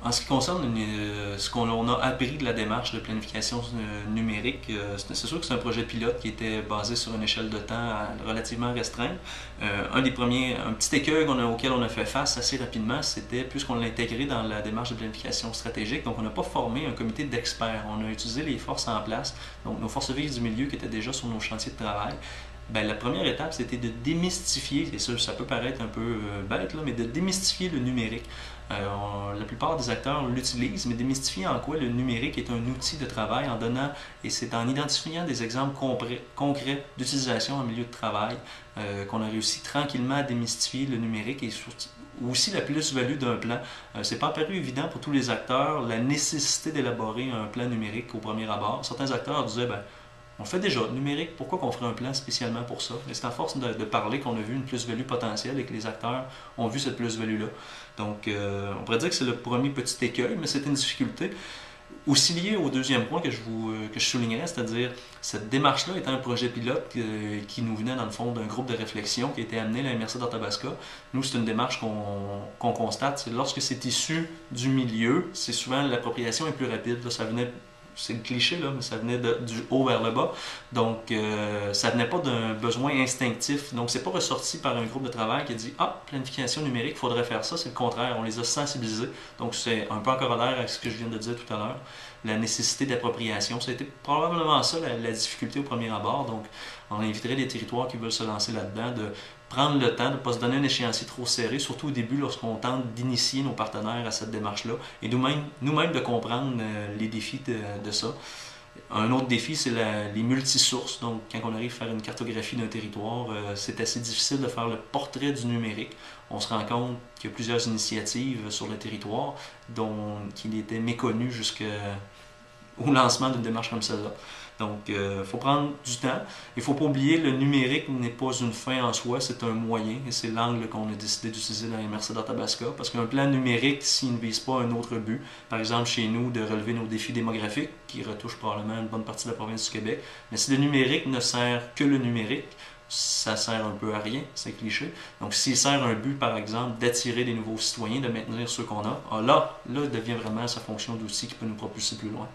En ce qui concerne ce qu'on a appris de la démarche de planification numérique, c'est sûr que c'est un projet pilote qui était basé sur une échelle de temps relativement restreinte. Un petit écueil auquel on a fait face assez rapidement, c'était puisqu'on l'a intégré dans la démarche de planification stratégique, donc on n'a pas formé un comité d'experts. On a utilisé les forces en place, donc nos forces vives du milieu qui étaient déjà sur nos chantiers de travail. Ben, la première étape, c'était de démystifier, et ça peut paraître un peu bête, là, mais de démystifier le numérique. La plupart des acteurs l'utilisent, mais démystifier en quoi le numérique est un outil de travail en donnant, et c'est en identifiant des exemples concrets d'utilisation en milieu de travail qu'on a réussi tranquillement à démystifier le numérique et surtout aussi la plus-value d'un plan. C'est pas apparu évident pour tous les acteurs la nécessité d'élaborer un plan numérique au premier abord. Certains acteurs disaient, ben, on fait déjà numérique, pourquoi qu'on ferait un plan spécialement pour ça? Et c'est à force de parler qu'on a vu une plus-value potentielle et que les acteurs ont vu cette plus-value-là. Donc, on pourrait dire que c'est le premier petit écueil, mais c'est une difficulté. Aussi lié au deuxième point que je soulignerais, c'est-à-dire cette démarche-là étant un projet pilote qui nous venait dans le fond d'un groupe de réflexion qui a été amené à la MRC d'Athabasca. Nous, c'est une démarche qu'on constate, c'est lorsque c'est issu du milieu, c'est souvent l'appropriation est plus rapide. Là, ça venait c'est le cliché, là, mais ça venait du haut vers le bas. Donc, ça venait pas d'un besoin instinctif. Donc, c'est pas ressorti par un groupe de travail qui a dit « Ah, planification numérique, il faudrait faire ça. » C'est le contraire. On les a sensibilisés. Donc, c'est un peu en corollaire avec ce que je viens de dire tout à l'heure. La nécessité d'appropriation. Ça a été probablement ça, la difficulté au premier abord. Donc, on inviterait les territoires qui veulent se lancer là-dedans de prendre le temps de ne pas se donner un échéancier trop serré, surtout au début lorsqu'on tente d'initier nos partenaires à cette démarche-là, et nous-mêmes de comprendre les défis de ça. Un autre défi, c'est les multisources. Donc, quand on arrive à faire une cartographie d'un territoire, c'est assez difficile de faire le portrait du numérique. On se rend compte qu'il y a plusieurs initiatives sur le territoire qui étaient méconnues jusqu'au lancement d'une démarche comme celle-là. Donc, il faut prendre du temps. Il ne faut pas oublier, le numérique n'est pas une fin en soi, c'est un moyen. Et c'est l'angle qu'on a décidé d'utiliser dans les MRC d'Athabasca. Parce qu'un plan numérique, s'il ne vise pas un autre but, par exemple chez nous, de relever nos défis démographiques, qui retouchent probablement une bonne partie de la province du Québec, mais si le numérique ne sert que le numérique, ça sert un peu à rien, c'est cliché. Donc, s'il sert un but, par exemple, d'attirer des nouveaux citoyens, de maintenir ceux qu'on a, là devient vraiment sa fonction d'outil qui peut nous propulser plus loin.